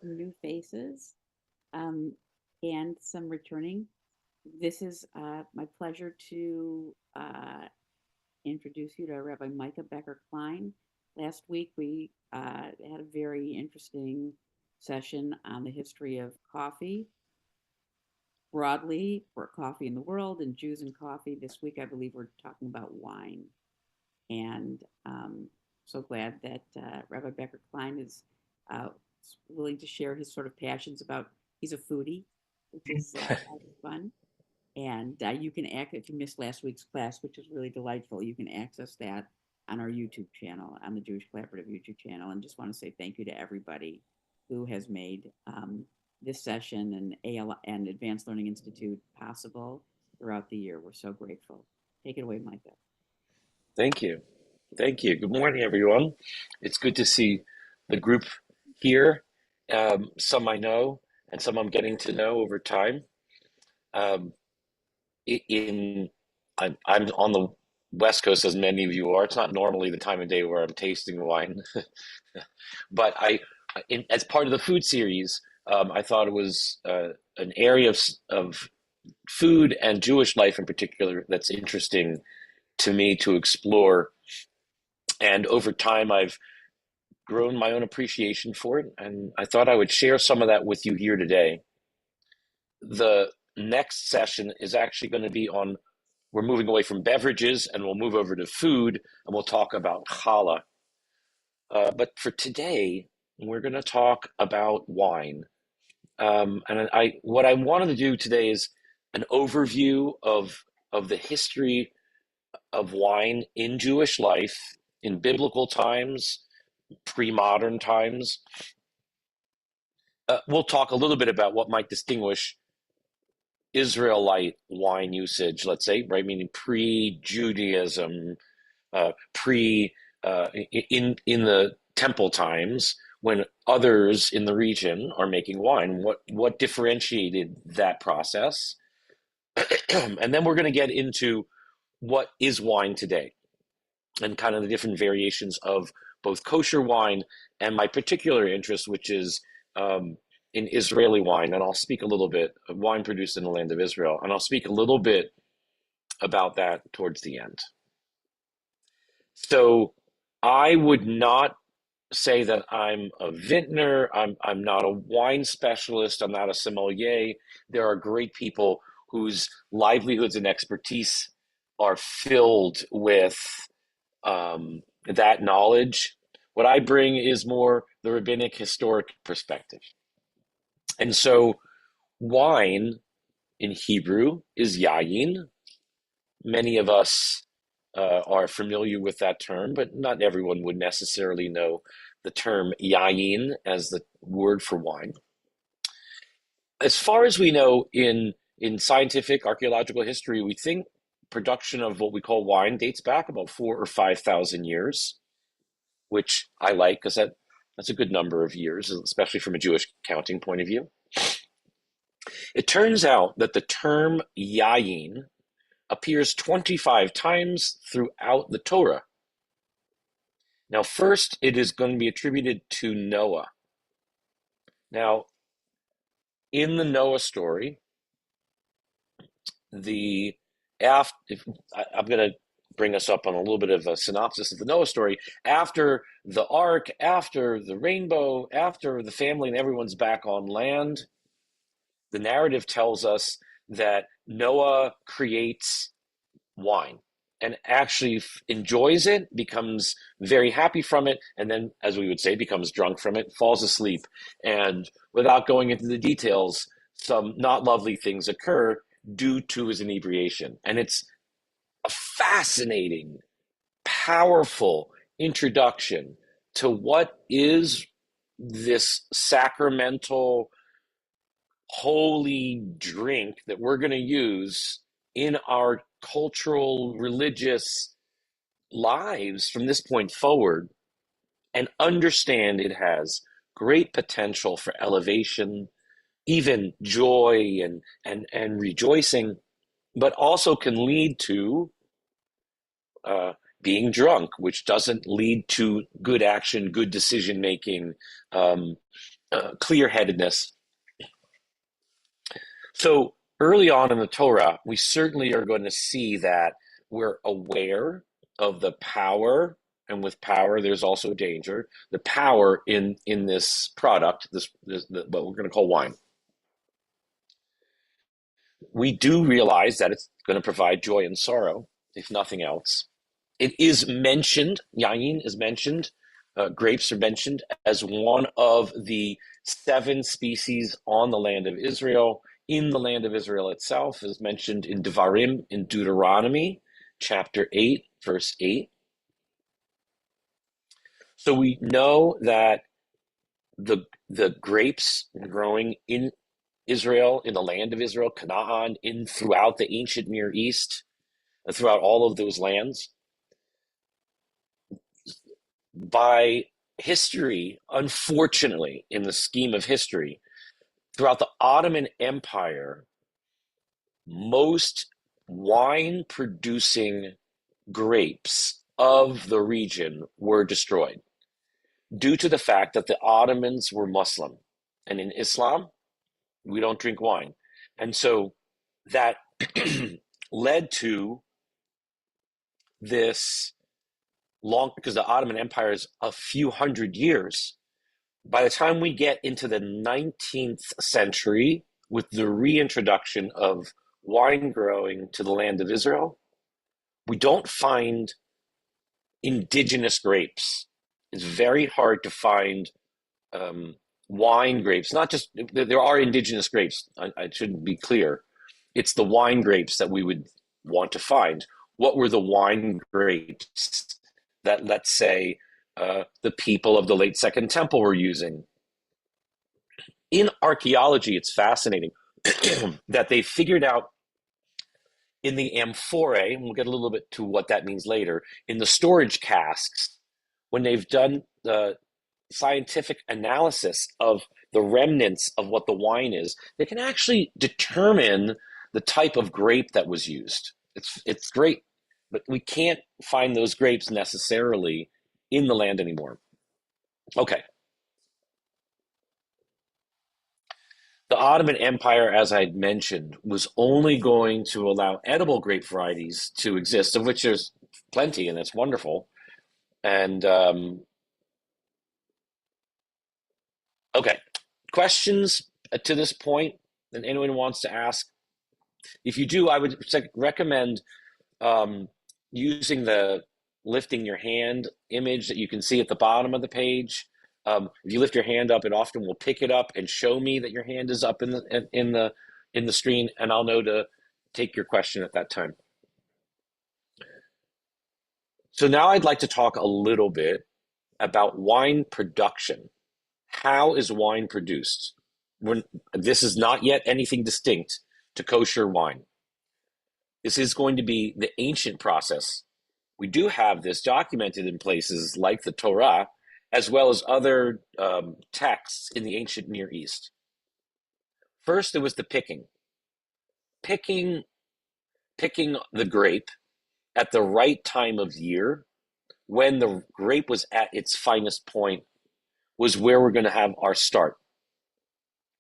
some new faces, um, and some returning. This is my pleasure to introduce you to Rabbi Micah Becker-Klein. Last week, we had a very interesting session on the history of coffee broadly, for coffee in the world and Jews and coffee. This week, I believe we're talking about wine. And so glad that Rabbi Becker-Klein is uh, willing to share his sort of passions about, he's a foodie, which is fun. And you can if you missed last week's class, which was really delightful, you can access that on our YouTube channel, on the Jewish Collaborative YouTube channel. And just want to say thank you to everybody who has made this session and and Advanced Learning Institute possible throughout the year. We're so grateful. Take it away, Micah. Thank you. Thank you. Good morning, everyone. It's good to see the group here. Some I know and some I'm getting to know over time. Um, in I'm on the West Coast, as many of you are. It's not normally the time of day where I'm tasting wine, but as part of the food series, I thought it was an area of food and Jewish life in particular that's interesting to me to explore. And over time, I've grown my own appreciation for it, and I thought I would share some of that with you here today. The next session is actually going to be on, we're moving away from beverages and we'll move over to food and we'll talk about challah. But for today, we're going to talk about wine. And what I wanted to do today is an overview of the history of wine in Jewish life, in biblical times, pre-modern times. We'll talk a little bit about what might distinguish Israelite wine usage, let's say, right? Meaning pre-Judaism, pre in the temple times when others in the region are making wine. What differentiated that process? And then we're going to get into what is wine today and kind of the different variations of both kosher wine and my particular interest, which is in Israeli wine. And I'll speak a little bit of wine produced in the land of Israel. And I'll speak a little bit about that towards the end. So I would not say that I'm a vintner. I'm not a wine specialist. I'm not a sommelier. There are great people whose livelihoods and expertise are filled with that knowledge. What I bring is more the rabbinic historic perspective. And so wine in Hebrew is yayin. Many of us are familiar with that term, but not everyone would necessarily know the term yayin as the word for wine. As far as we know in scientific archaeological history, we think production of what we call wine dates back about 4,000 or 5,000 years, which I like because that's a good number of years, especially from a Jewish counting point of view. It turns out that the term yayin appears 25 times throughout the Torah. Now, first, it is going to be attributed to Noah. Now, in the Noah story, I'm going to bring us up on a little bit of a synopsis of the Noah story. After the ark, after the rainbow, after the family and everyone's back on land, the narrative tells us that Noah creates wine and actually enjoys it, becomes very happy from it, and then, as we would say, becomes drunk from it, falls asleep. And without going into the details, some not lovely things occur due to his inebriation. And it's a fascinating, powerful introduction to what is this sacramental, holy drink that we're going to use in our cultural, religious lives from this point forward, and understand it has great potential for elevation, even joy and rejoicing, but also can lead to being drunk, which doesn't lead to good action, good decision making, clear-headedness. So early on in the Torah, we certainly are going to see that we're aware of the power, and with power, there's also danger. The power in this product, what we're going to call wine. We do realize that it's going to provide joy and sorrow, if nothing else. It is mentioned, yayin is mentioned, grapes are mentioned as one of the 7 species on the land of Israel. In the land of Israel itself is mentioned in Devarim, in Deuteronomy, chapter 8, verse 8. So we know that the grapes growing in Israel, in the land of Israel, Canaan, in throughout the ancient Near East, and throughout all of those lands, by history, unfortunately, in the scheme of history, throughout the Ottoman Empire, most wine producing grapes of the region were destroyed due to the fact that the Ottomans were Muslim. And in Islam, we don't drink wine. And so that led to this long, because the Ottoman Empire is a few hundred years. By the time we get into the 19th century, with the reintroduction of wine growing to the land of Israel, we don't find indigenous grapes. It's very hard to find wine grapes. Not just, there are indigenous grapes, I shouldn't be clear. It's the wine grapes that we would want to find. What were the wine grapes that, let's say, the people of the late Second Temple were using? In archaeology, it's fascinating that they figured out in the amphorae, and we'll get a little bit to what that means later, in the storage casks, when they've done the scientific analysis of the remnants of what the wine is, they can actually determine the type of grape that was used. It's great, but we can't find those grapes necessarily in the land anymore. Okay. The Ottoman Empire, as I'd mentioned, was only going to allow edible grape varieties to exist, of which there's plenty, and it's wonderful. And okay, questions to this point that anyone wants to ask? If you do, I would recommend using the lifting your hand image that you can see at the bottom of the page. If you lift your hand up, it often will pick it up and show me that your hand is up in the screen, and I'll know to take your question at that time. So now I'd like to talk a little bit about wine production. How is wine produced? This is not yet anything distinct to kosher wine. This is going to be the ancient process. We do have this documented in places like the Torah, as well as other texts in the ancient Near East. First, there was the picking. Picking the grape at the right time of year, when the grape was at its finest point, was where we're going to have our start.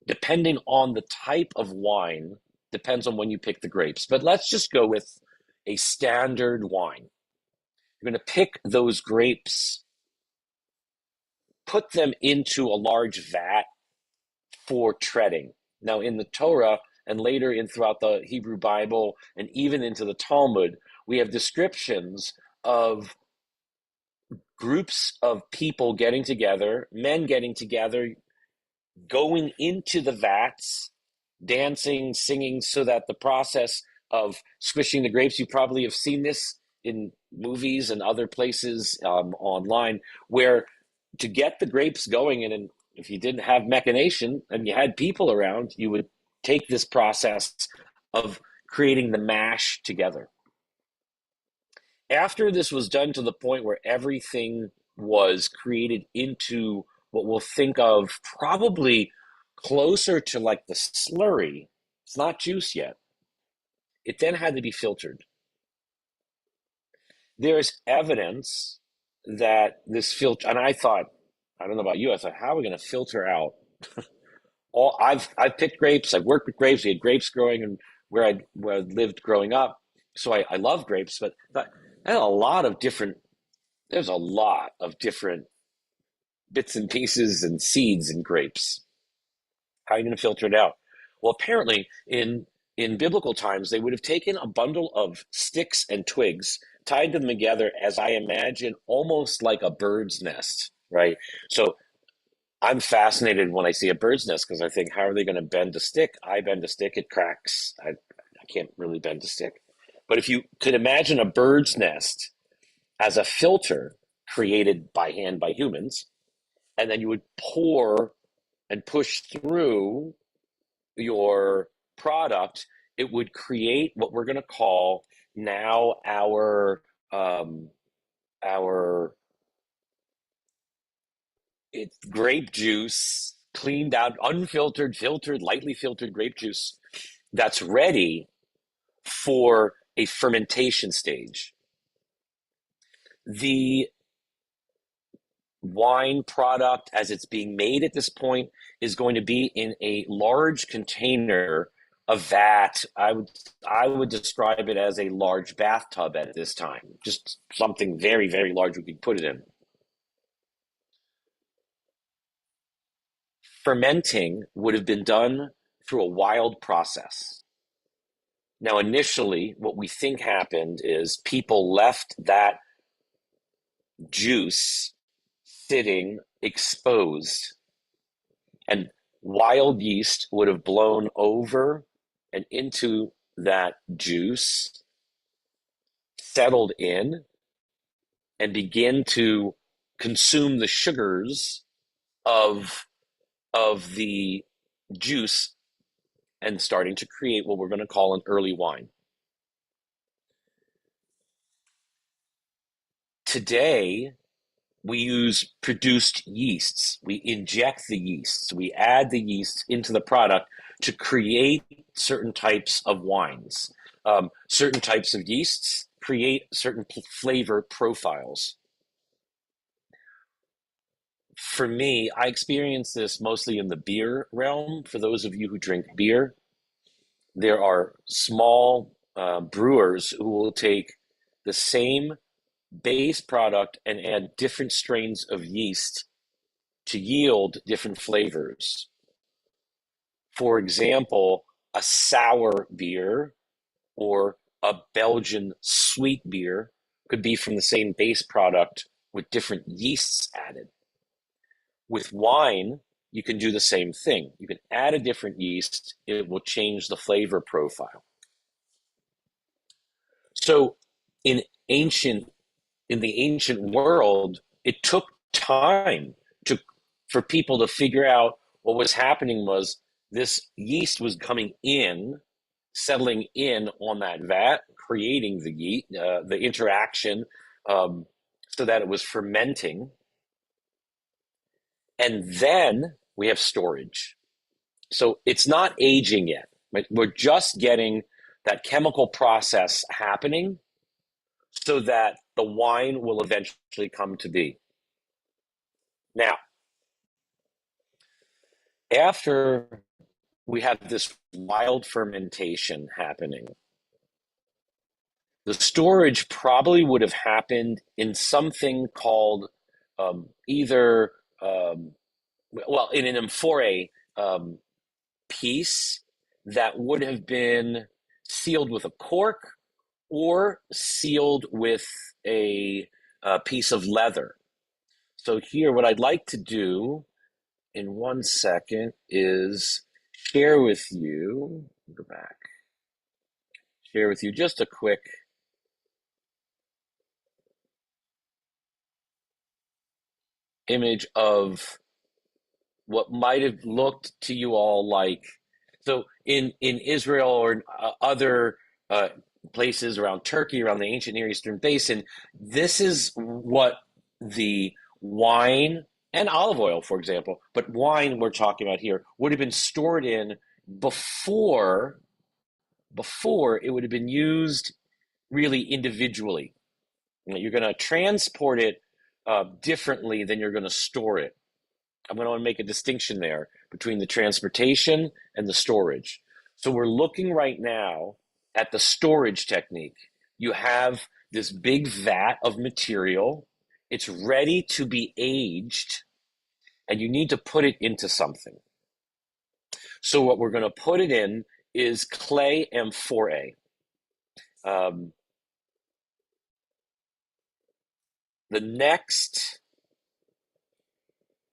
Depending on the type of wine, depends on when you pick the grapes. But let's just go with a standard wine. You're going to pick those grapes, put them into a large vat for treading. Now, in the Torah and later in throughout the Hebrew Bible and even into the Talmud, we have descriptions of groups of people getting together, men getting together, going into the vats, dancing, singing, so that the process of squishing the grapes, you probably have seen this in movies and other places online, where to get the grapes going, and if you didn't have mechanation and you had people around, you would take this process of creating the mash together. After this was done to the point where everything was created into what we'll think of probably closer to like the slurry, it's not juice yet. It then had to be filtered. There's evidence that this filter, and I thought, I don't know about you, I thought, how are we going to filter out I've picked grapes. I've worked with grapes. We had grapes growing and where I lived growing up. So I love grapes, but there's a lot of different there's a lot of different bits and pieces and seeds in grapes. How are you going to filter it out? Well, apparently in biblical times they would have taken a bundle of sticks and twigs, tied them together as I imagine almost like a bird's nest, right? So I'm fascinated when I see a bird's nest because I think, how are they going to bend a stick? I bend a stick, it cracks. I can't really bend a stick. But if you could imagine a bird's nest as a filter created by hand by humans, and then you would pour and push through your product, it would create what we're going to call now our it's grape juice, cleaned out, unfiltered, filtered, lightly filtered grape juice that's ready for a fermentation stage. The wine product, as it's being made at this point, is going to be in a large container, a vat. I would describe it as a large bathtub at this time, just something very, very large we could put it in. Fermenting would have been done through a wild process. Now, initially, what we think happened is people left that juice sitting exposed, and wild yeast would have blown over and into that juice, settled in, and begin to consume the sugars of the juice and starting to create what we're going to call an early wine. Today, we use produced yeasts. We inject the yeasts. We add the yeasts into the product to create certain types of wines. Certain types of yeasts create certain flavor profiles. For me, I experience this mostly in the beer realm. For those of you who drink beer, there are small brewers who will take the same base product and add different strains of yeast to yield different flavors. For example, a sour beer or a Belgian sweet beer could be from the same base product with different yeasts added. With wine, you can do the same thing. You can add a different yeast, it will change the flavor profile. So in ancient in the ancient world, it took time to for people to figure out what was happening was this yeast was coming in, settling in on that vat, creating the yeast, the interaction, so that it was fermenting, and then we have storage. So it's not aging yet. Right? We're just getting that chemical process happening so that the wine will eventually come to be. Now, after we have this wild fermentation happening, the storage probably would have happened in something called either, well, in an amphore piece that would have been sealed with a cork or sealed with a piece of leather. So here, what I'd like to do in 1 second is share with you, go back, share with you just a quick image of what might have looked to you all like. So in Israel or in, other places around Turkey, around the ancient Near Eastern basin, this is what the wine and olive oil, for example, but wine we're talking about here would have been stored in before it would have been used really individually. You're going to transport it differently than you're going to store it. I'm going to make a distinction there. between the transportation and the storage. So we're looking right now at the storage technique. You have this big vat of material. It's ready to be aged, and you need to put it into something. So what we're going to put it in is clay amphora. Um, the next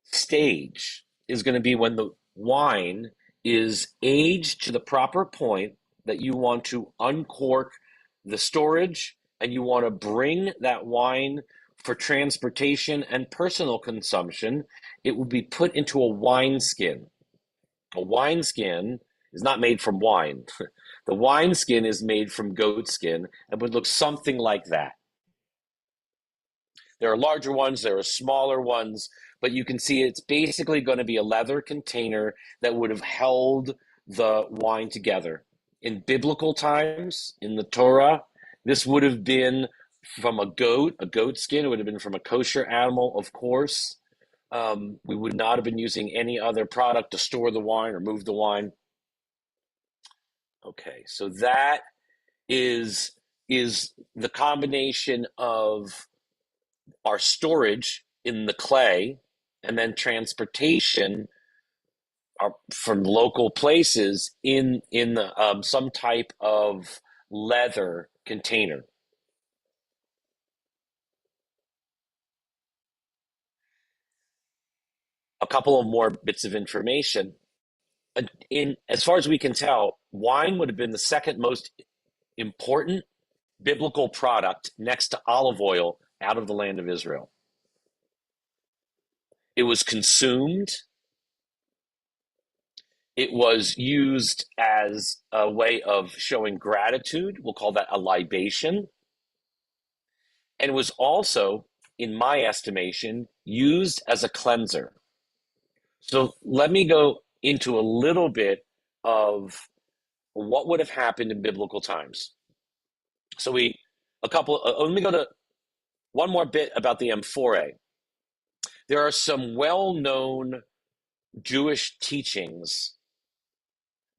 stage is going to be when the wine is aged to the proper point that you want to uncork the storage and you want to bring that wine for transportation and personal consumption. It will be put into a wineskin. A wineskin is not made from wine. The wineskin is made from goat skin and would look something like that. There are larger ones, there are smaller ones, but you can see it's basically going to be a leather container that would have held the wine together. In biblical times, in the Torah, this would have been from a goat skin. It would have been from a kosher animal, of course. We would not have been using any other product to store the wine or move the wine. Okay, so that is the combination of our storage in the clay and then transportation from local places in some type of leather container. A couple of more bits of information. In as far as we can tell, wine would have been the second most important biblical product next to olive oil out of the land of Israel. It was consumed. It was used as a way of showing gratitude. We'll call that a libation. And it was also, in my estimation, used as a cleanser. So let me go into a little bit of what would have happened in biblical times. So let me go to one more bit about the amphora. There are some well-known Jewish teachings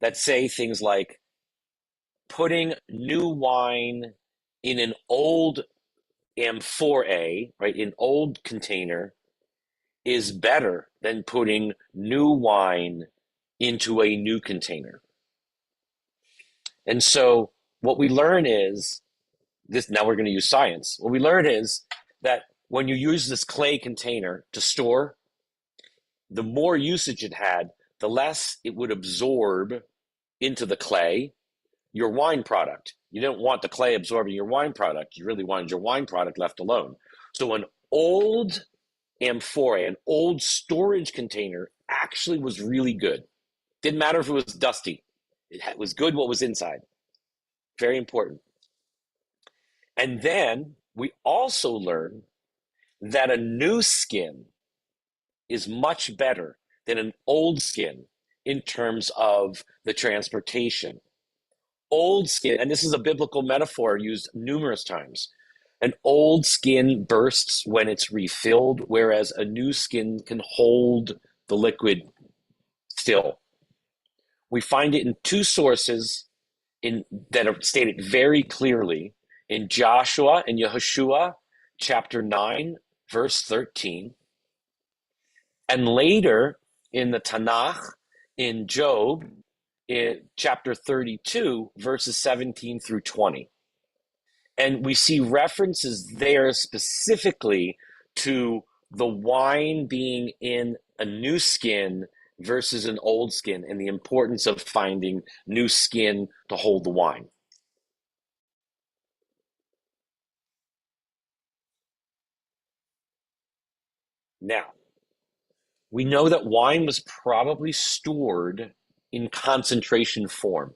that say things like putting new wine in an old amphora, right, an old container, is better than putting new wine into a new container. And so what we learn is this. Now we're going to use science. What we learn is that when you use this clay container to store, the more usage it had, the less it would absorb into the clay your wine product. You didn't want the clay absorbing your wine product. You really wanted your wine product left alone. So an old amphora, an old storage container, actually was really good. Didn't matter if it was dusty. It was good what was inside. Very important. And then we also learn that a new skin is much better than an old skin in terms of the transportation. Old skin, and this is a biblical metaphor used numerous times. An old skin bursts when it's refilled, whereas a new skin can hold the liquid still. We find it in two sources that are stated very clearly in Joshua and Yehoshua, chapter 9, verse 13, and later in the Tanakh, in Job, in chapter 32, verses 17 through 20. And we see references there specifically to the wine being in a new skin versus an old skin and the importance of finding new skin to hold the wine. Now, we know that wine was probably stored in concentration form.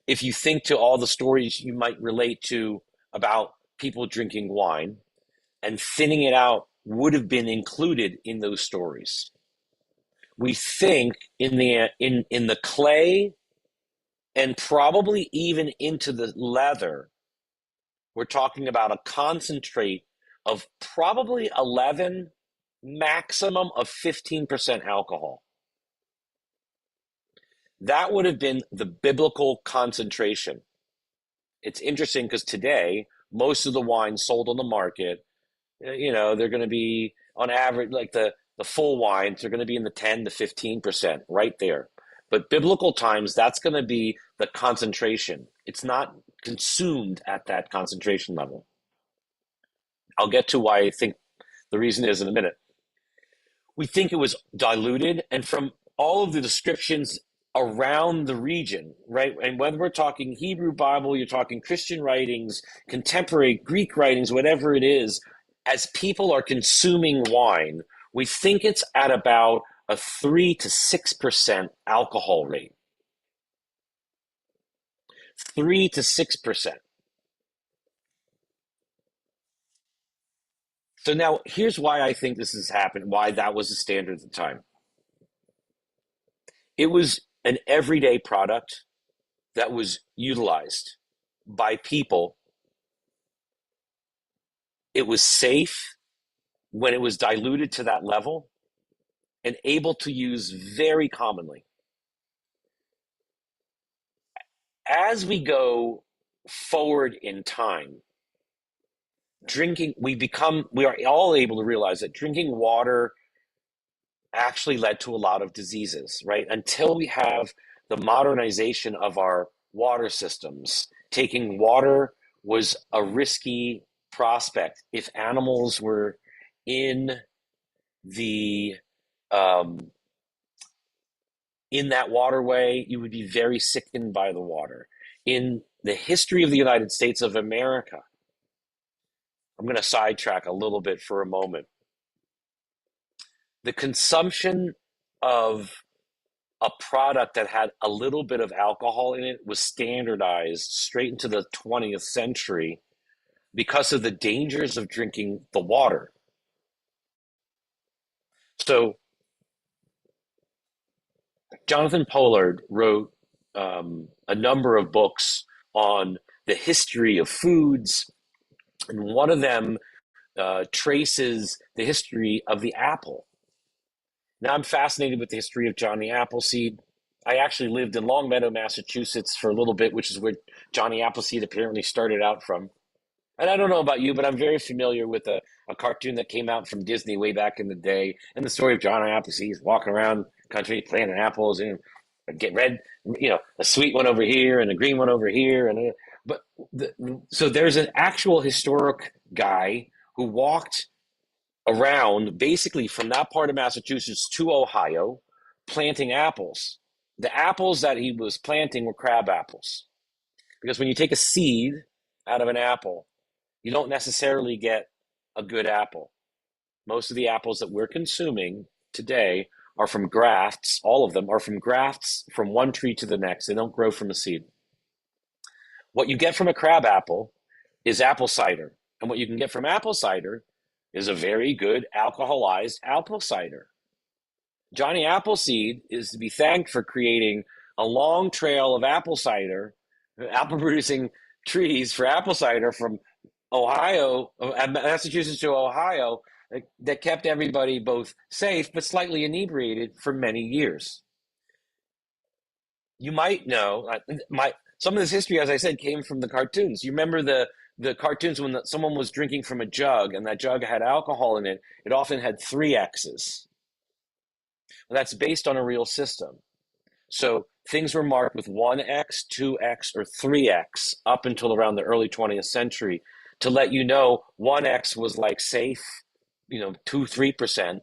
If you think to all the stories you might relate to about people drinking wine, and thinning it out would have been included in those stories. We think in the clay and probably even into the leather, we're talking about a concentrate of probably 11, maximum of 15% alcohol. That would have been the biblical concentration. It's interesting because today, most of the wines sold on the market, they're going to be on average, like the full wines, they're going to be in the 10 to 15% right there. But biblical times, that's going to be the concentration. It's not consumed at that concentration level. I'll get to why I think the reason is in a minute. We think it was diluted, and from all of the descriptions around the region, right? And whether we're talking Hebrew Bible, you're talking Christian writings, contemporary Greek writings, whatever it is, as people are consuming wine, we think it's at about a 3 to 6% alcohol rate. 3 to 6%. So now here's why I think this has happened, why that was the standard at the time. It was an everyday product that was utilized by people. It was safe when it was diluted to that level and able to use very commonly. As we go forward in time, we are all able to realize that drinking water actually led to a lot of diseases, right? Until we have the modernization of our water systems, taking water was a risky prospect. If animals were in the in that waterway, you would be very sickened by the water. In the history of the United States of America, I'm going to sidetrack a little bit for a moment. The consumption of a product that had a little bit of alcohol in it was standardized straight into the 20th century because of the dangers of drinking the water. So Jonathan Pollard wrote a number of books on the history of foods, and one of them traces the history of the apple. Now, I'm fascinated with the history of Johnny Appleseed. I actually lived in Longmeadow, Massachusetts for a little bit, which is where Johnny Appleseed apparently started out from. And I don't know about you, but I'm very familiar with a cartoon that came out from Disney way back in the day, and the story of Johnny Appleseed. He's walking around the country planting apples and get red, a sweet one over here and a green one over here, but so there's an actual historic guy who walked around basically from that part of Massachusetts to Ohio planting apples. The apples that he was planting were crab apples. Because when you take a seed out of an apple, you don't necessarily get a good apple. Most of the apples that we're consuming today are from grafts. All of them are from grafts from one tree to the next. They don't grow from a seed. What you get from a crab apple is apple cider. And what you can get from apple cider is a very good alcoholized apple cider. Johnny Appleseed is to be thanked for creating a long trail of apple cider, apple producing trees for apple cider from Ohio, Massachusetts to Ohio, that kept everybody both safe but slightly inebriated for many years. You might know some of this history, as I said, came from the cartoons. You remember the cartoons when someone was drinking from a jug and that jug had alcohol in it. It often had 3 X's. Well, that's based on a real system. So things were marked with 1X, 2X, or 3X up until around the early 20th century to let you know 1X was like safe, 2-3%.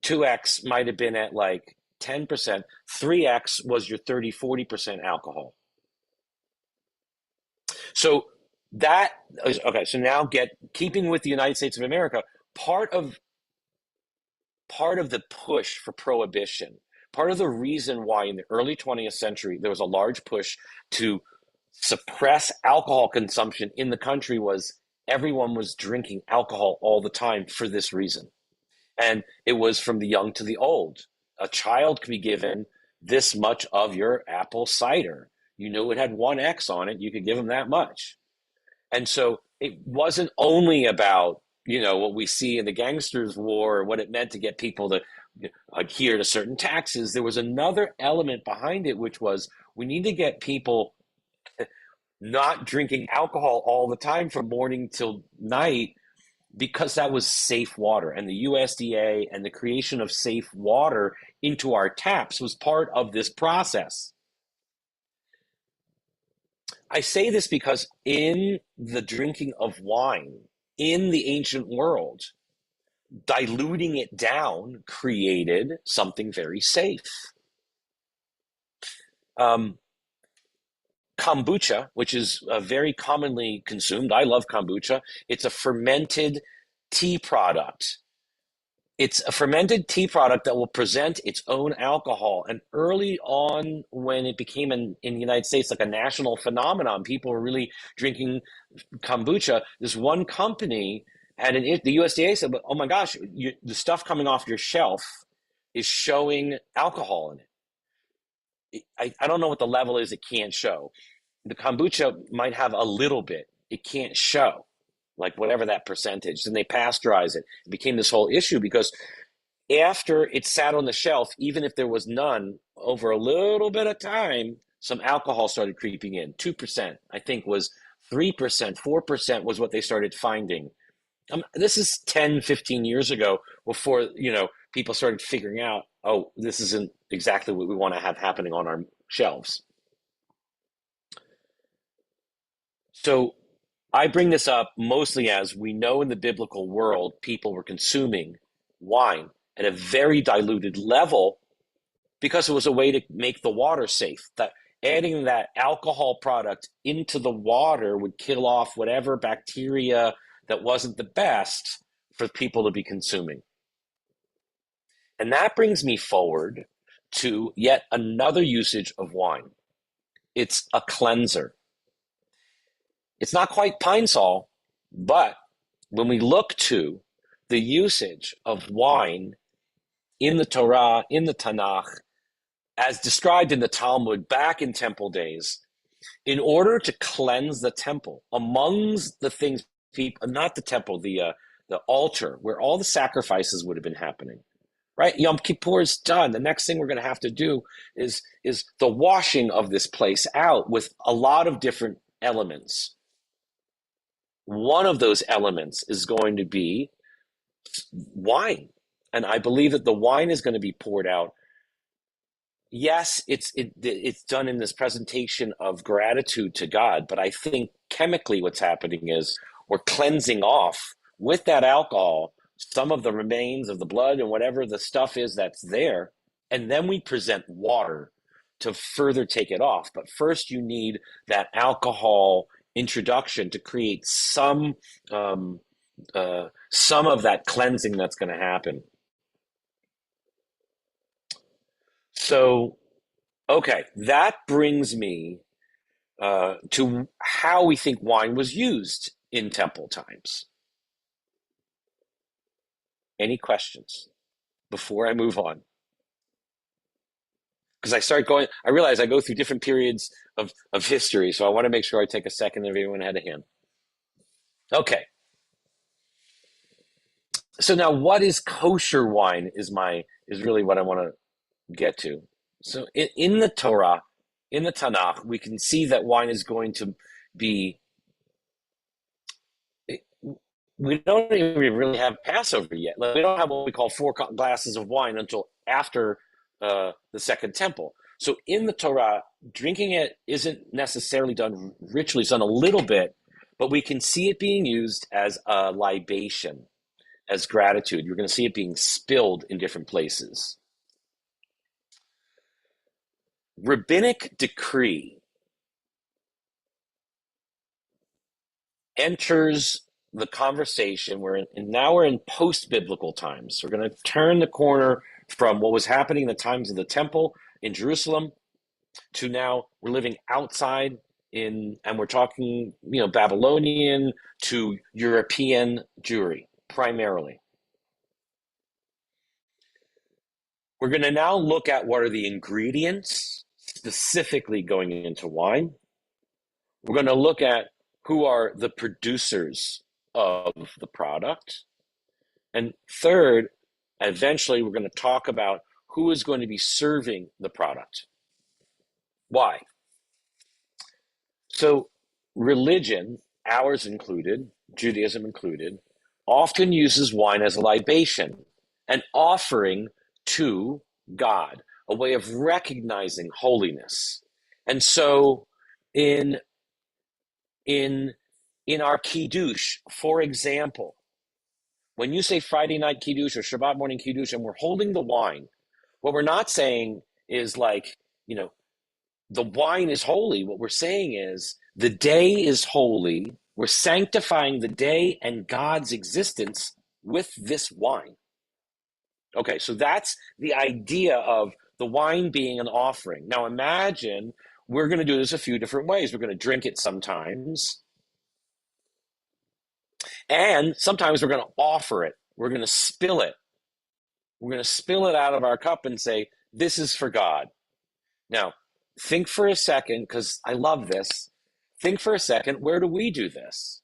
2X might have been at like 10%. 3X was your 30-40% alcohol. So that is okay. So now keeping with the United States of America, part of the push for prohibition, part of the reason why in the early 20th century there was a large push to suppress alcohol consumption in the country was everyone was drinking alcohol all the time for this reason. And it was from the young to the old. A child could be given this much of your apple cider. You knew it had 1X on it. You could give them that much. And so it wasn't only about, what we see in the gangsters war, or what it meant to get people to adhere to certain taxes. There was another element behind it, which was we need to get people not drinking alcohol all the time from morning till night because that was safe water. And the USDA and the creation of safe water into our taps was part of this process. I say this because in the drinking of wine in the ancient world, diluting it down created something very safe. Kombucha, which is very commonly consumed. I love kombucha. It's a fermented tea product. It's a fermented tea product that will present its own alcohol. And early on, when it became in the United States like a national phenomenon, people were really drinking kombucha. This one company had the USDA said, "Oh my gosh, the stuff coming off your shelf is showing alcohol in it." I don't know what the level is it can't show. The kombucha might have a little bit. It can't show, like whatever that percentage. Then they pasteurize it. It became this whole issue because after it sat on the shelf, even if there was none, over a little bit of time, some alcohol started creeping in. 2%, I think, was 3%, 4% was what they started finding. This is 10, 15 years ago before, people started figuring out, oh, this isn't exactly what we want to have happening on our shelves. So I bring this up mostly as we know in the biblical world, people were consuming wine at a very diluted level because it was a way to make the water safe. That adding that alcohol product into the water would kill off whatever bacteria that wasn't the best for people to be consuming. And that brings me forward to yet another usage of wine. It's a cleanser. It's not quite Pine Sol, but when we look to the usage of wine in the Torah, in the Tanakh, as described in the Talmud back in temple days, in order to cleanse the temple, amongst the things people, not the temple, the altar, where all the sacrifices would have been happening, right? Yom Kippur is done. The next thing we're going to have to do is the washing of this place out with a lot of different elements. One of those elements is going to be wine. And I believe that the wine is going to be poured out. Yes, it's done in this presentation of gratitude to God, but I think chemically what's happening is we're cleansing off with that alcohol some of the remains of the blood and whatever the stuff is that's there, and then we present water to further take it off. But first you need that alcohol introduction to create some of that cleansing that's going to happen. So, okay, that brings me to how we think wine was used in temple times. Any questions before I move on? Because I realize I go through different periods of history, so I want to make sure I take a second if everyone had a hand. Okay. So now what is kosher wine is really what I want to get to. So in the Torah, in the Tanakh, we can see that wine is going to be, we don't even really have Passover yet. Like, we don't have what we call 4 glasses of wine until after the Second Temple. So in the Torah, drinking it isn't necessarily done ritually. It's done a little bit, but we can see it being used as a libation, as gratitude. You're going to see it being spilled in different places. Rabbinic decree enters the conversation. Now we're in post-biblical times. We're going to turn the corner from what was happening in the times of the temple in Jerusalem to now we're living outside and we're talking, Babylonian to European Jewry primarily. We're going to now look at what are the ingredients specifically going into wine. We're going to look at who are the producers of the product. And third, Eventually, we're going to talk about who is going to be serving the product. Why? So, religion, ours included, Judaism included, often uses wine as a libation, an offering to God, a way of recognizing holiness. And so, in in in our kiddush, for example, when you say Friday night kiddush or Shabbat morning kiddush, and we're holding the wine, what we're not saying is like, the wine is holy. What we're saying is the day is holy. We're sanctifying the day and God's existence with this wine. Okay, so that's the idea of the wine being an offering. Now imagine we're going to do this a few different ways. We're going to drink it sometimes, and sometimes we're going to offer it. We're going to spill it. We're going to spill it out of our cup and say, this is for God. Now, think for a second, because I love this. Think for a second, where do we do this?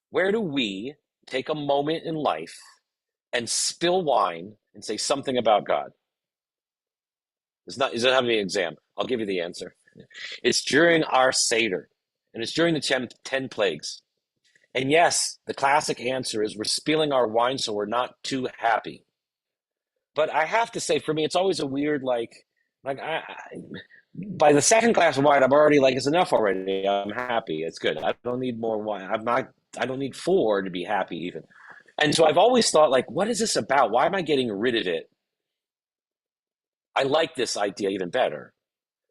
Where do we take a moment in life and spill wine and say something about God? It doesn't have to be an exam. I'll give you the answer. It's during our Seder, and it's during the 10 plagues. And yes, the classic answer is we're spilling our wine so we're not too happy. But I have to say, for me, it's always a weird, by the second glass of wine, I'm already like, it's enough already. I'm happy. It's good. I don't need more wine. I don't need four to be happy even. And so I've always thought, like, what is this about? Why am I getting rid of it? I like this idea even better.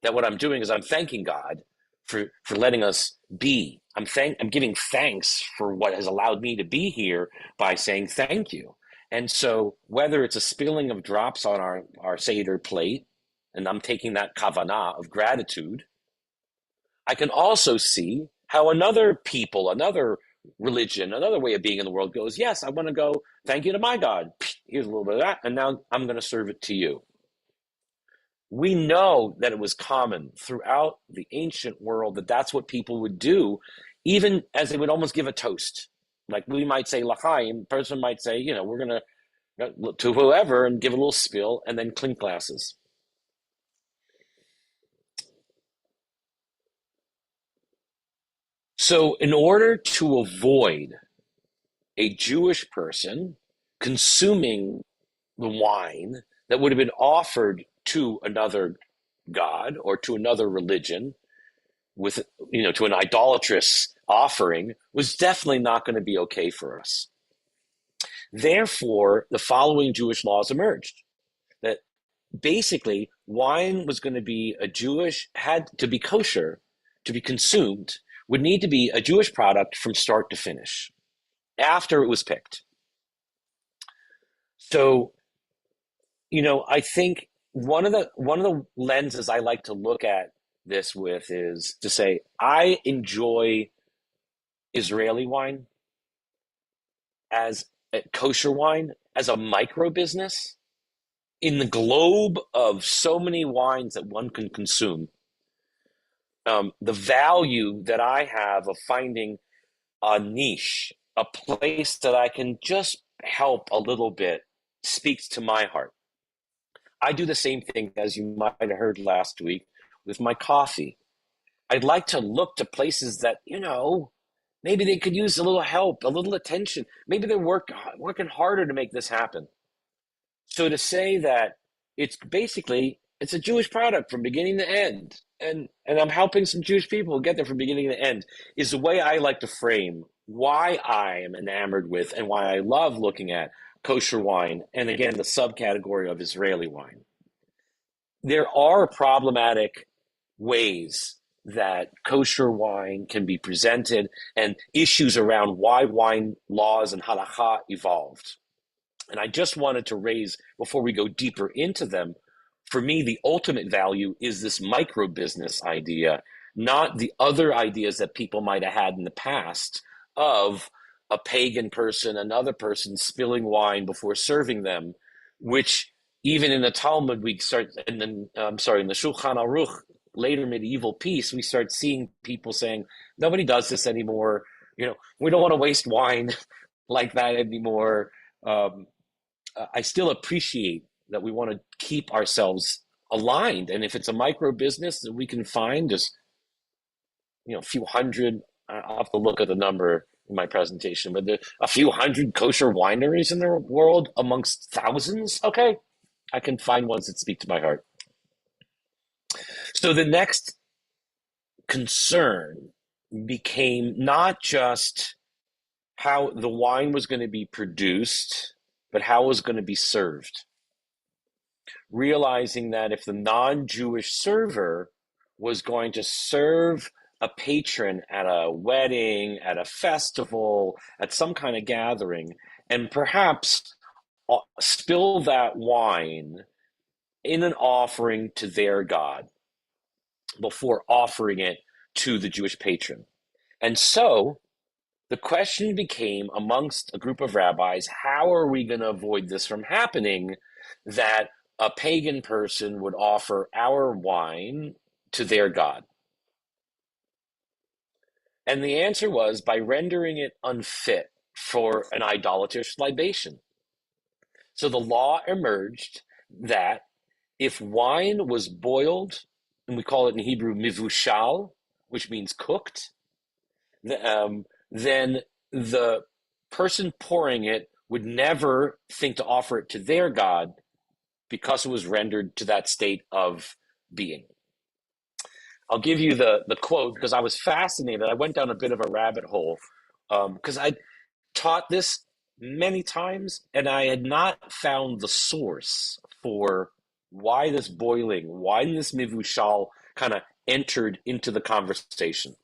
That what I'm doing is I'm thanking God for letting us be. I'm giving thanks for what has allowed me to be here by saying thank you. And so whether it's a spilling of drops on our Seder plate, and I'm taking that kavanah of gratitude, I can also see how another people, another religion, another way of being in the world goes, yes, I want to go, thank you to my God. Here's a little bit of that, and now I'm going to serve it to you. We know that it was common throughout the ancient world that that's what people would do, even as they would almost give a toast. Like we might say l'chaim, person might say, we're going to whoever and give a little spill and then clink glasses. So in order to avoid a Jewish person consuming the wine that would have been offered to another god or to another religion with, to an idolatrous offering was definitely not going to be okay for us. Therefore, the following Jewish laws emerged that basically wine was going to be had to be kosher, to be consumed, would need to be a Jewish product from start to finish after it was picked. So, I think one of the lenses I like to look at this with is to say I enjoy Israeli wine as a kosher wine as a micro business in the globe of so many wines that one can consume. The value that I have of finding a niche, a place that I can just help a little bit, speaks to my heart. I do the same thing, as you might have heard last week, with my coffee. I'd like to look to places that, maybe they could use a little help, a little attention. Maybe they're working harder to make this happen. So to say that it's a Jewish product from beginning to end, and I'm helping some Jewish people get there from beginning to end, is the way I like to frame why I am enamored with and why I love looking at kosher wine, and again, the subcategory of Israeli wine. There are problematic ways that kosher wine can be presented and issues around why wine laws and halakha evolved. And I just wanted to raise, before we go deeper into them, for me, the ultimate value is this micro business idea, not the other ideas that people might have had in the past of a pagan person, another person spilling wine before serving them, which even in the Talmud, we start, and then, in the Shulchan Aruch, later medieval piece, we start seeing people saying, nobody does this anymore. We don't want to waste wine like that anymore. I still appreciate that we want to keep ourselves aligned. And if it's a micro business that we can find just, a few hundred, I'll have to look at the number in my presentation, but a few hundred kosher wineries in the world amongst thousands. Okay, I can find ones that speak to my heart. So the next concern became not just how the wine was going to be produced, but how it was going to be served. Realizing that if the non-Jewish server was going to serve a patron at a wedding, at a festival, at some kind of gathering, and perhaps spill that wine in an offering to their God before offering it to the Jewish patron. And so the question became amongst a group of rabbis, how are we going to avoid this from happening, that a pagan person would offer our wine to their God? And the answer was by rendering it unfit for an idolatrous libation. So the law emerged that if wine was boiled, and we call it in Hebrew mivushal, which means cooked, then the person pouring it would never think to offer it to their God because it was rendered to that state of being. I'll give you the quote because I was fascinated. I went down a bit of a rabbit hole because I taught this many times and I had not found the source for why this boiling, why this mivushal kind of entered into the conversation.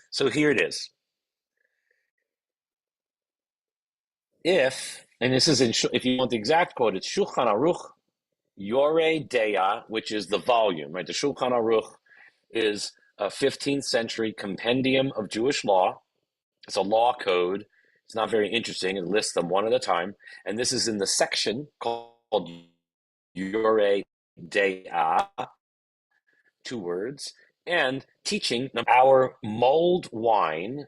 So here it is. And this is if you want the exact quote, it's Shulchan Aruch Yoreh Deah, which is the volume, right? The Shulchan Aruch is a 15th century compendium of Jewish law. It's a law code. It's not very interesting. It lists them one at a time. And this is in the section called Yoreh Deah, 2 words, and teaching our mulled wine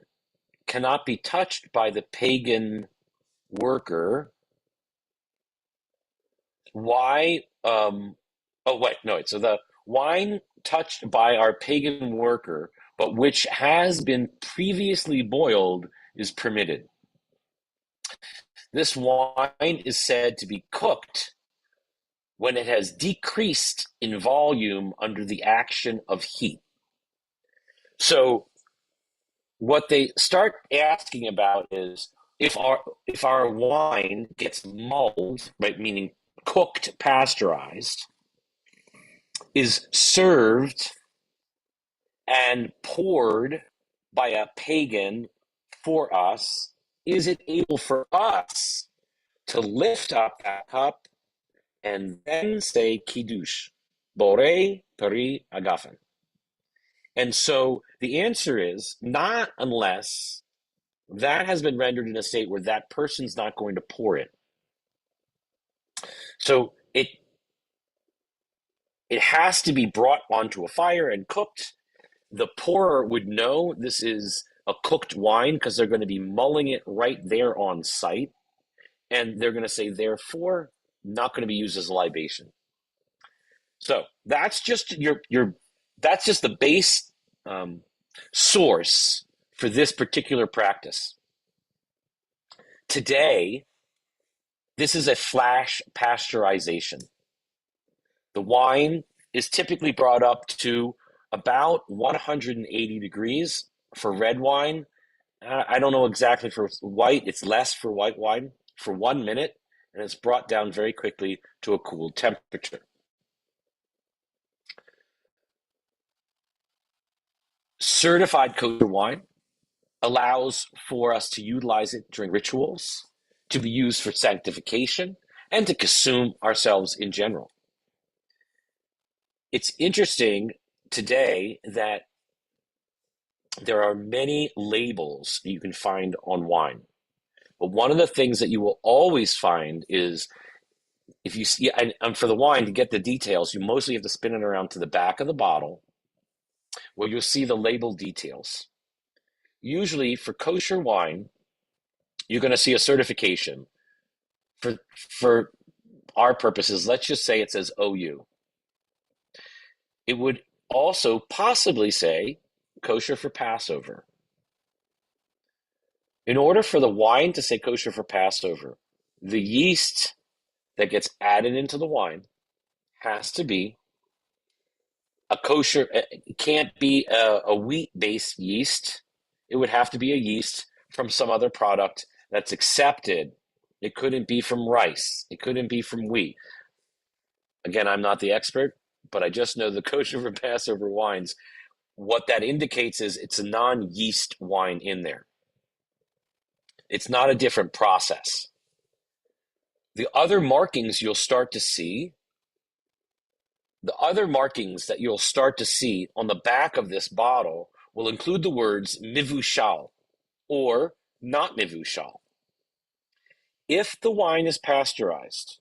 cannot be touched by the pagan worker. Why? Oh, wait, no, wait. So the wine touched by our pagan worker, but which has been previously boiled, is permitted. This wine is said to be cooked when it has decreased in volume under the action of heat. So what they start asking about is if our wine gets mulled, right, meaning cooked, pasteurized, is served and poured by a pagan for us, is it able for us to lift up that cup and then say Kiddush, Borei Peri Agafen? And so the answer is not unless that has been rendered in a state where that person's not going to pour it. So it has to be brought onto a fire and cooked. The pourer would know this is a cooked wine because they're going to be mulling it right there on site. And they're going to say, therefore, not going to be used as a libation. So that's just that's just the base source for this particular practice. Today, this is a flash pasteurization. The wine is typically brought up to about 180 degrees for red wine. I don't know exactly for white. It's less for white wine for 1 minute, and it's brought down very quickly to a cool temperature. Certified kosher wine allows for us to utilize it during rituals, to be used for sanctification, and to consume ourselves in general. It's interesting today that there are many labels that you can find on wine. But one of the things that you will always find is if you see, and for the wine, to get the details, you mostly have to spin it around to the back of the bottle where you'll see the label details. Usually for kosher wine, you're going to see a certification for our purposes, let's just say it says OU. It would also possibly say kosher for Passover. In order for the wine to say kosher for Passover, the yeast that gets added into the wine has to be a kosher. It can't be a wheat-based yeast. It would have to be a yeast from some other product that's accepted. It couldn't be from rice. It couldn't be from wheat. Again, I'm not the expert, but I just know the kosher for Passover wines. What that indicates is it's a non-yeast wine in there. It's not a different process. The other markings you'll start to see, the other markings that you'll start to see on the back of this bottle will include the words mivushal or not mivushal. If the wine is pasteurized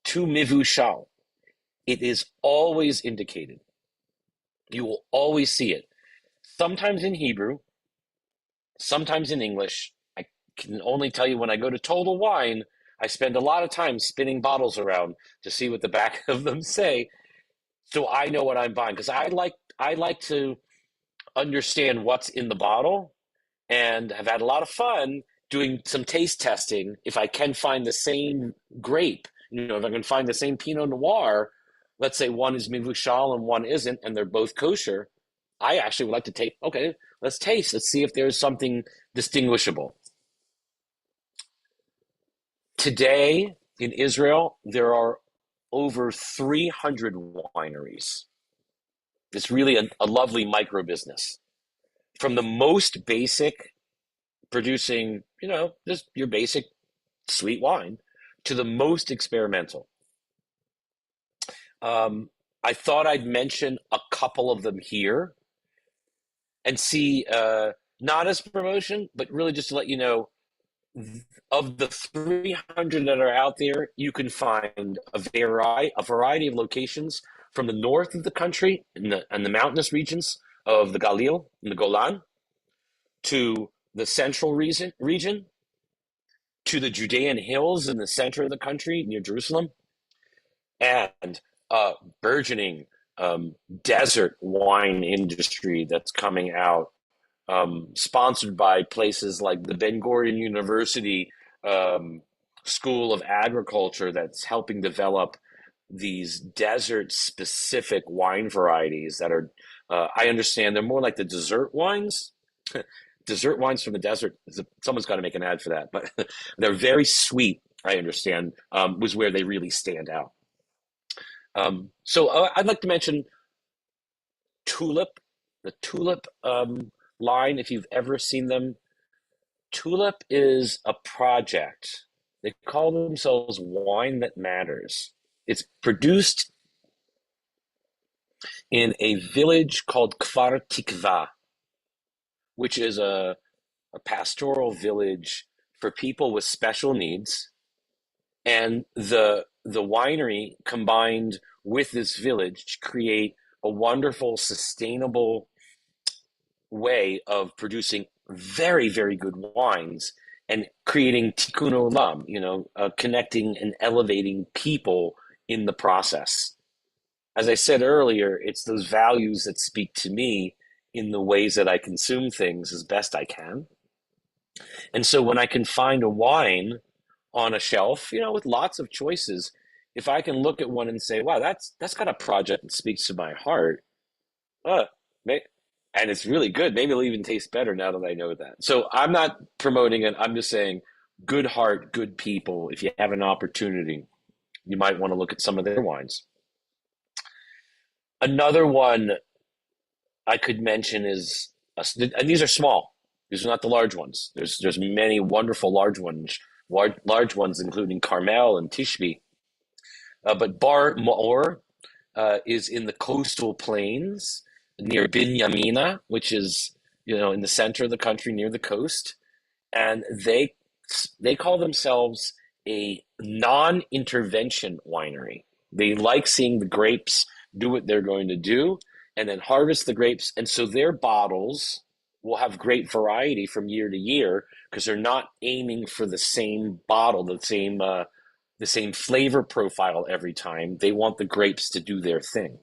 to mivushal, it is always indicated. You will always see it. Sometimes in Hebrew, sometimes in English. I can only tell you when I go to Total Wine, I spend a lot of time spinning bottles around to see what the back of them say, so I know what I'm buying. Because I like to understand what's in the bottle, and have had a lot of fun doing some taste testing. If I can find the same grape, if I can find the same Pinot Noir, let's say one is Mivushal and one isn't, and they're both kosher, I actually would like to take, okay, let's taste. Let's see if there's something distinguishable. Today in Israel, there are over 300 wineries. It's really a lovely micro business. From the most basic, producing, just your basic sweet wine, to the most experimental. I thought I'd mention a couple of them here and see, not as promotion, but really just to let you know, of the 300 that are out there, you can find a variety of locations from the north of the country and the mountainous regions of the Galil and the Golan, to the central region, to the Judean hills in the center of the country near Jerusalem, and burgeoning desert wine industry that's coming out, sponsored by places like the Ben-Gurion University School of Agriculture, that's helping develop these desert-specific wine varieties that are, I understand, they're more like the dessert wines. Dessert wines from the desert. Someone's got to make an ad for that, but they're very sweet, I understand, was where they really stand out. So I'd like to mention Tulip, the Tulip line, if you've ever seen them. Tulip is a project. They call themselves Wine That Matters. It's produced in a village called Kfar Tikva, which is a pastoral village for people with special needs. And the winery combined with this village create a wonderful, sustainable way of producing very, very good wines and creating tikkun olam, connecting and elevating people in the process. As I said earlier, it's those values that speak to me in the ways that I consume things as best I can. And so when I can find a wine on a shelf, with lots of choices, if I can look at one and say, wow, that's got a project that speaks to my heart, and it's really good. Maybe it'll even taste better now that I know that. So I'm not promoting it. I'm just saying, good heart, good people. If you have an opportunity, you might want to look at some of their wines. Another one I could mention is, and these are small. These are not the large ones. There's many wonderful large ones, including Carmel and Tishbe. But Bar Maor is in the coastal plains near Binyamina, which is in the center of the country near the coast, and they call themselves a non-intervention winery. They like seeing the grapes do what they're going to do, and then harvest the grapes, and so their bottles will have great variety from year to year because they're not aiming for the same bottle, the same the same flavor profile every time. They want the grapes to do their thing.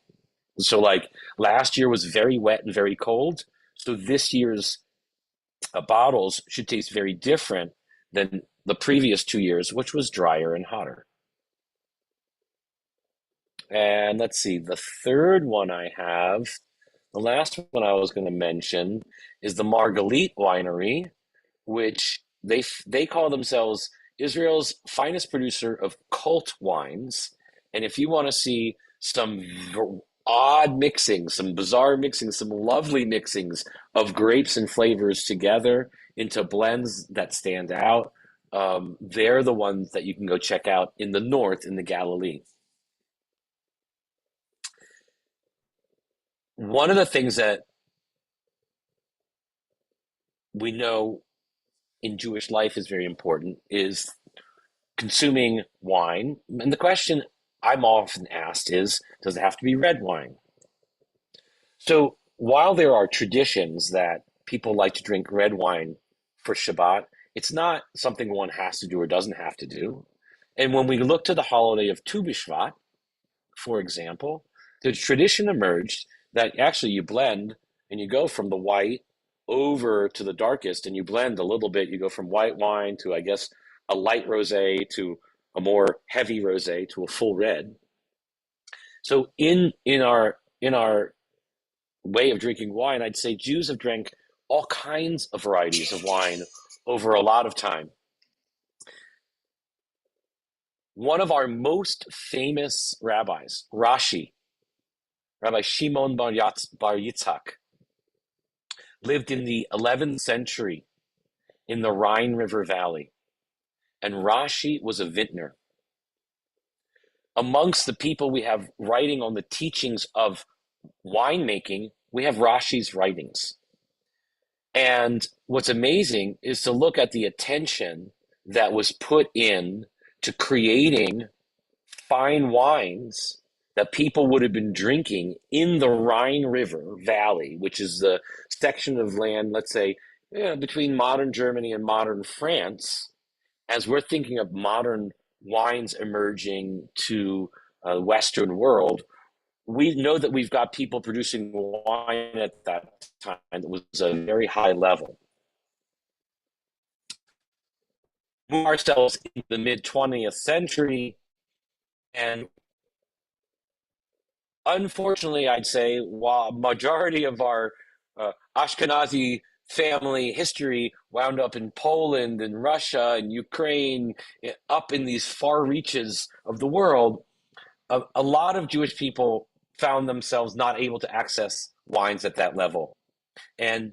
So, like last year was very wet and very cold. So this year's bottles should taste very different than the previous 2 years, which was drier and hotter. And let's see, the third one I have, the last one I was going to mention is the Margalit Winery, which they call themselves Israel's finest producer of cult wines. And if you want to see some odd mixing, some bizarre mixing, some lovely mixings of grapes and flavors together into blends that stand out, they're the ones that you can go check out in the north, in the Galilee. One of the things that we know in Jewish life is very important is consuming wine. And the question I'm often asked is, does it have to be red wine? So while there are traditions that people like to drink red wine for Shabbat, it's not something one has to do or doesn't have to do. And when we look to the holiday of Tu B'Shvat, for example, the tradition emerged that actually you blend and you go from the white over to the darkest and you blend a little bit. You go from white wine to, I guess, a light rosé to a more heavy rosé to a full red. So in our way of drinking wine, I'd say Jews have drank all kinds of varieties of wine over a lot of time. One of our most famous rabbis, Rashi, Rabbi Shimon Bar Yitzhak, lived in the 11th century in the Rhine River Valley, and Rashi was a vintner. Amongst the people we have writing on the teachings of winemaking, we have Rashi's writings. And what's amazing is to look at the attention that was put in to creating fine wines that people would have been drinking in the Rhine River Valley, which is the section of land, let's say, between modern Germany and modern France, as we're thinking of modern wines emerging to the Western world. We know that we've got people producing wine at that time that was a very high level. Move ourselves into the mid 20th century, and unfortunately, I'd say, while a majority of our Ashkenazi family history wound up in Poland and Russia and Ukraine, up in these far reaches of the world, a lot of Jewish people found themselves not able to access wines at that level. And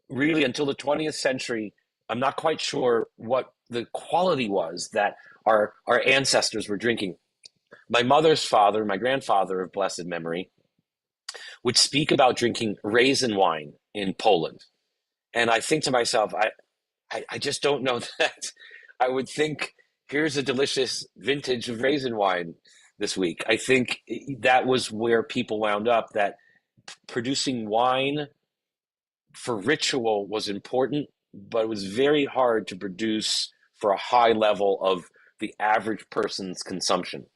really, until the 20th century, I'm not quite sure what the quality was that our ancestors were drinking. My mother's father, my grandfather of blessed memory, would speak about drinking raisin wine in Poland. And I think to myself, I just don't know that. I would think, here's a delicious vintage of raisin wine this week. I think that was where people wound up, that producing wine for ritual was important, but it was very hard to produce for a high level of the average person's consumption.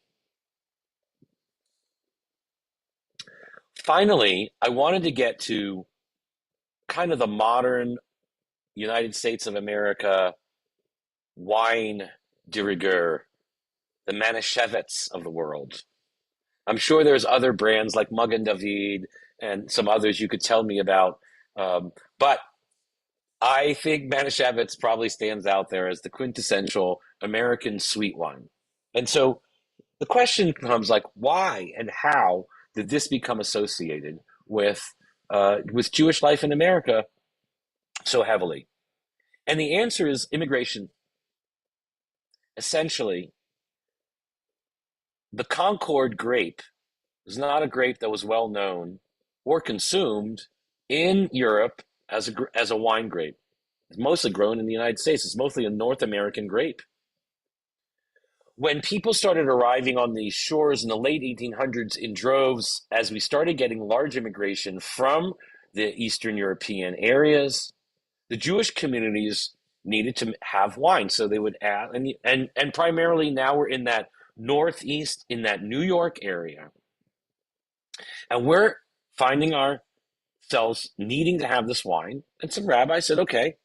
Finally, I wanted to get to kind of the modern United States of America wine de rigueur, the Manischewitz of the world. I'm sure there's other brands like Magen David and some others you could tell me about, but I think Manischewitz probably stands out there as the quintessential American sweet wine. And so the question comes, like, why and how did this become associated with Jewish life in America so heavily? And the answer is immigration. Essentially, the Concord grape was not a grape that was well known or consumed in Europe as a wine grape. It's mostly grown in the United States. It's mostly a North American grape. When people started arriving on these shores in the late 1800s in droves, as we started getting large immigration from the Eastern European areas, the Jewish communities needed to have wine, so they would add, and primarily now we're in that Northeast, in that New York area, and we're finding ourselves needing to have this wine. And some rabbis said, okay,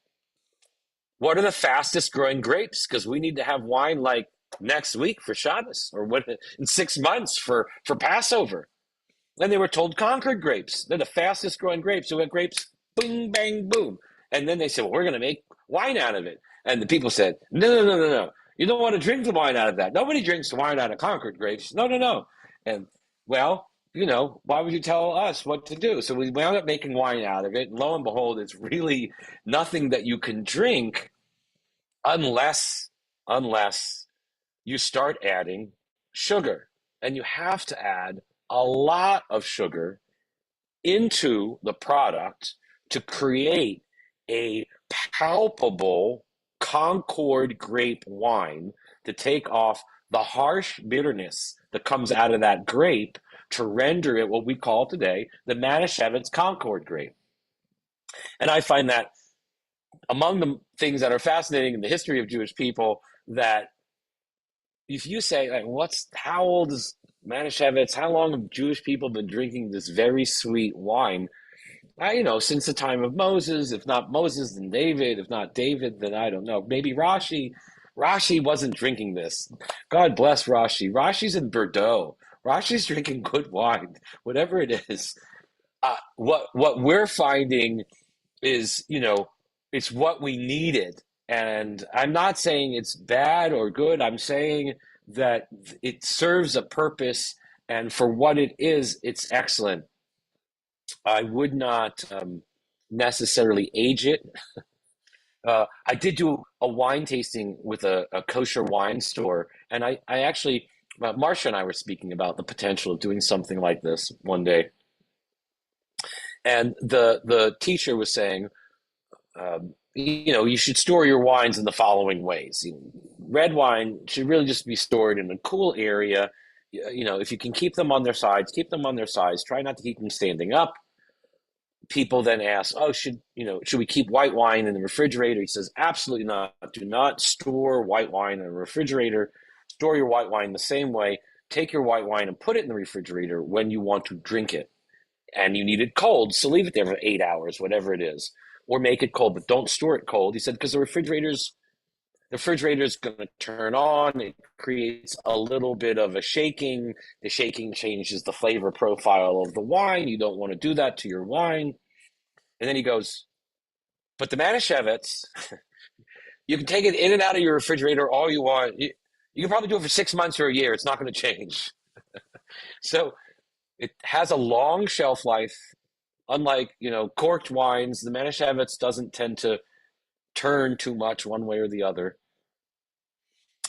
what are the fastest growing grapes? Because we need to have wine like next week for Shabbos, or what in 6 months for Passover. And they were told Concord grapes. They're the fastest growing grapes. So we had grapes, boom, bang, boom. And then they said, well, we're going to make wine out of it. And the people said, no, no, no, no, no. You don't want to drink the wine out of that. Nobody drinks wine out of Concord grapes. No, no, no. And, well, why would you tell us what to do? So we wound up making wine out of it. And lo and behold, it's really nothing that you can drink unless you start adding sugar. And you have to add a lot of sugar into the product to create a palpable Concord grape wine to take off the harsh bitterness that comes out of that grape to render it what we call today the Manischewitz Concord grape. And I find that among the things that are fascinating in the history of Jewish people, that if you say, like, how old is Manischewitz? How long have Jewish people been drinking this very sweet wine? Since the time of Moses. If not Moses, then David. If not David, then I don't know. Maybe Rashi. Rashi wasn't drinking this. God bless Rashi. Rashi's in Bordeaux. Rashi's drinking good wine, whatever it is. What we're finding is, it's what we needed. And I'm not saying it's bad or good. I'm saying that it serves a purpose, and for what it is, it's excellent. I would not necessarily age it. I did do a wine tasting with a kosher wine store, and I actually, Marcia and I were speaking about the potential of doing something like this one day. And the teacher was saying, you should store your wines in the following ways. Red wine should really just be stored in a cool area. If you can keep them on their sides, keep them on their sides. Try not to keep them standing up. People then ask, oh, should we keep white wine in the refrigerator? He says, absolutely not. Do not store white wine in a refrigerator. Store your white wine the same way. Take your white wine and put it in the refrigerator when you want to drink it. And you need it cold, so leave it there for 8 hours, whatever it is. Or make it cold, but don't store it cold. He said, because the refrigerator's going to turn on. It creates a little bit of a shaking. The shaking changes the flavor profile of the wine. You don't want to do that to your wine. And then he goes, but the Manischewitz, you can take it in and out of your refrigerator all you want. You can probably do it for 6 months or a year. It's not going to change. So it has a long shelf life. Unlike, corked wines, the Manischewitz doesn't tend to turn too much one way or the other.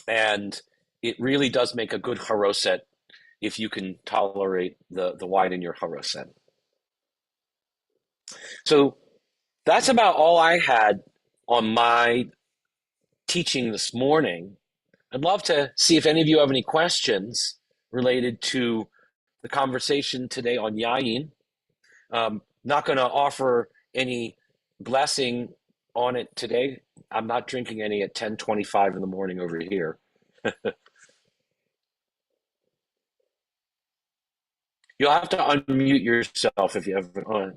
And it really does make a good haroset if you can tolerate the wine in your haroset. So that's about all I had on my teaching this morning. I'd love to see if any of you have any questions related to the conversation today on Yayin. Not going to offer any blessing on it today. I'm not drinking any at 10:25 in the morning over here. You'll have to unmute yourself if you have.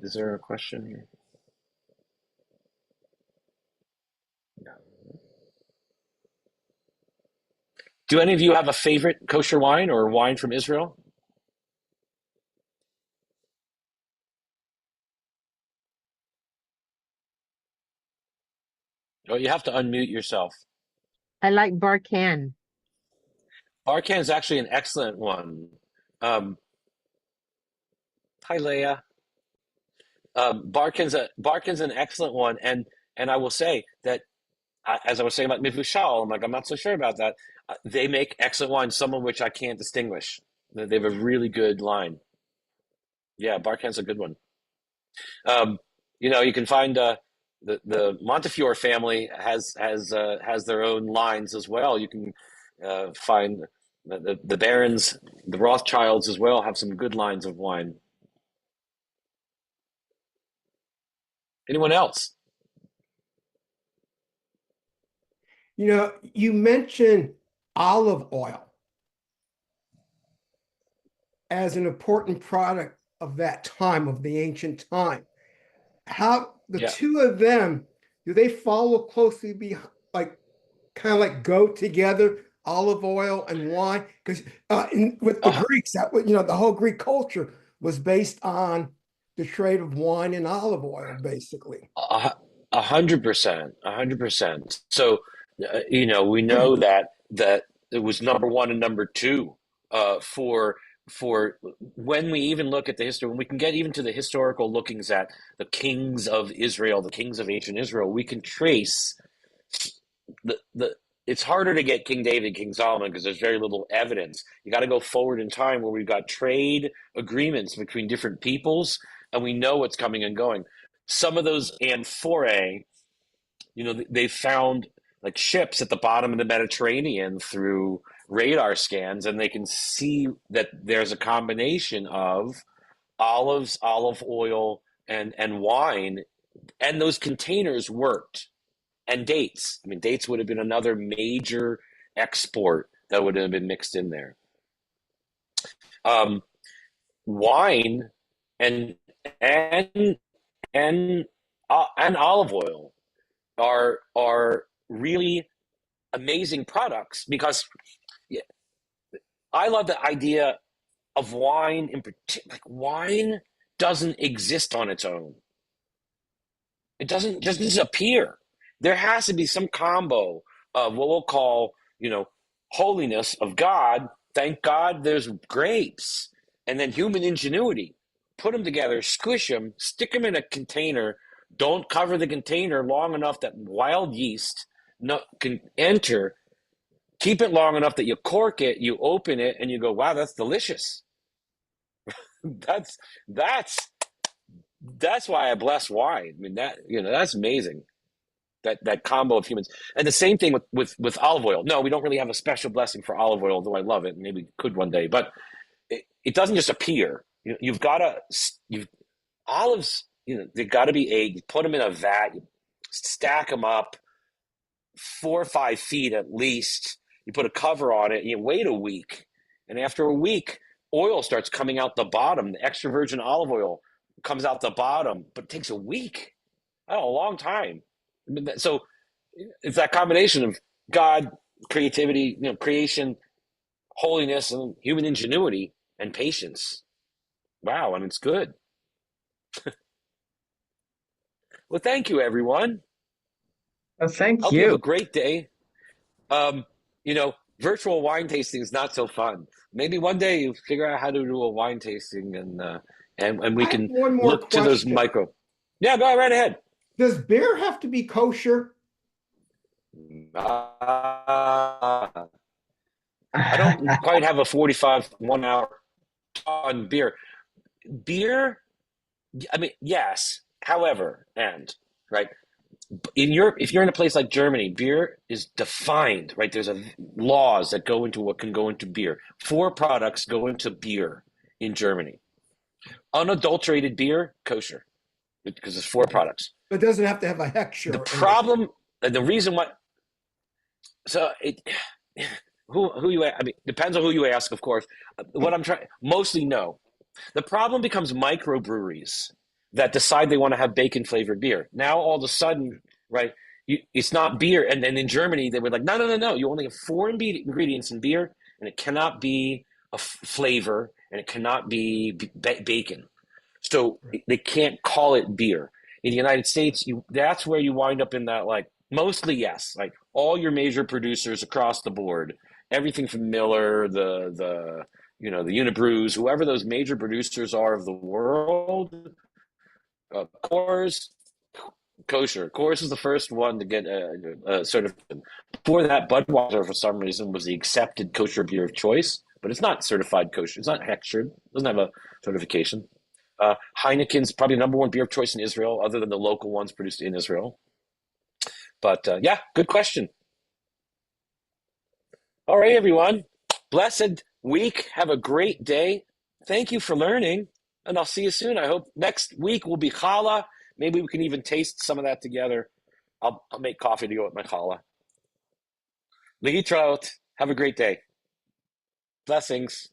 Is there a question here? No. Do any of you have a favorite kosher wine or wine from Israel? Oh, you have to unmute yourself. I like Barcan. Barcan is actually an excellent one. Hi, Leah. Barcan's an excellent one, and I will say that, as I was saying about Mivushal, I'm not so sure about that. They make excellent wine, some of which I can't distinguish. They have a really good line. Yeah, Barcan's a good one. You can find the Montefiore family has their own lines as well. You can find the Barons, the Rothschilds as well have some good lines of wine. Anyone else? You mentioned olive oil as an important product of that time, of the ancient time. How the Yeah. two of them, do they follow closely behind, like kind of like go together, olive oil and wine? Because with the Uh, Greeks, that was, the whole Greek culture was based on the trade of wine and olive oil, basically. A 100%, 100%. So, we know that it was number one and number two for when we even look at the history, when we can get even to the historical lookings at the kings of Israel, the kings of ancient Israel, we can trace the. It's harder to get King David, King Solomon, because there's very little evidence. You got to go forward in time where we've got trade agreements between different peoples, and we know what's coming and going. Some of those amphorae, they found like ships at the bottom of the Mediterranean through radar scans, and they can see that there's a combination of olives, olive oil, and wine, and those containers worked. And dates. I mean, dates would have been another major export that would have been mixed in there. Um, Wine and and and olive oil are really amazing products because yeah, I love the idea of wine in particular. Like wine doesn't exist on its own. It doesn't just disappear. There has to be some combo of what we'll call, holiness of God. Thank God there's grapes, and then human ingenuity. Put them together, squish them, stick them in a container. Don't cover the container long enough that wild yeast can enter. Keep it long enough that you cork it, you open it, and you go, "Wow, that's delicious." that's that's that's why I bless wine. I mean that's amazing. That combo of humans, and the same thing with olive oil. No, we don't really have a special blessing for olive oil, though I love it. Maybe we could one day, but it doesn't just appear. You've got to you olives. They got to be aged. You put them in a vat. You stack them up 4 or 5 feet at least. You put a cover on it, and you wait a week, and after a week, oil starts coming out the bottom. The extra virgin olive oil comes out the bottom, but it takes a week. Oh, a long time. So it's that combination of God, creativity, creation, holiness, and human ingenuity and patience. Wow, and it's good. Well, thank you, everyone. Well, thank Hope you have a you. great day. Um, virtual wine tasting is not so fun. Maybe one day you figure out how to do a wine tasting, and we I have can one more look to those question. micro. Yeah, go right ahead. Does beer have to be kosher? I don't quite have a 45 1 hour on beer. Beer, I mean, yes. However, and right in Europe, if you're in a place like Germany, beer is defined, right? There's laws that go into what can go into beer. 4 products go into beer in Germany. Unadulterated beer, kosher, because it's four Okay. products. It doesn't have to have a hex The or anything. problem, and the reason why, so it, who you, I mean, depends on who you ask, of course. What I'm trying, mostly no. The problem becomes microbreweries that decide they want to have bacon flavored beer. Now all of a sudden, right? It's not beer, and then in Germany they were like, no, no, no, no. You only have 4 ingredients in beer, and it cannot be a flavor, and it cannot be bacon. So Right. they can't call it beer. In the United States, that's where you wind up in that like mostly yes, like all your major producers across the board, everything from Miller, the Unibrews, whoever those major producers are of the world, Coors, kosher. Coors is the first one to get a certification. Before that, Budweiser, for some reason, was the accepted kosher beer of choice, but it's not certified kosher. It's not hechshered. It doesn't have a certification. Heineken's probably the number one beer of choice in Israel, other than the local ones produced in Israel. But yeah, good question. All right, everyone. Blessed week. Have a great day. Thank you for learning, and I'll see you soon. I hope next week will be challah. Maybe we can even taste some of that together. I'll make coffee to go with my challah. Lehitraot. Have a great day. Blessings.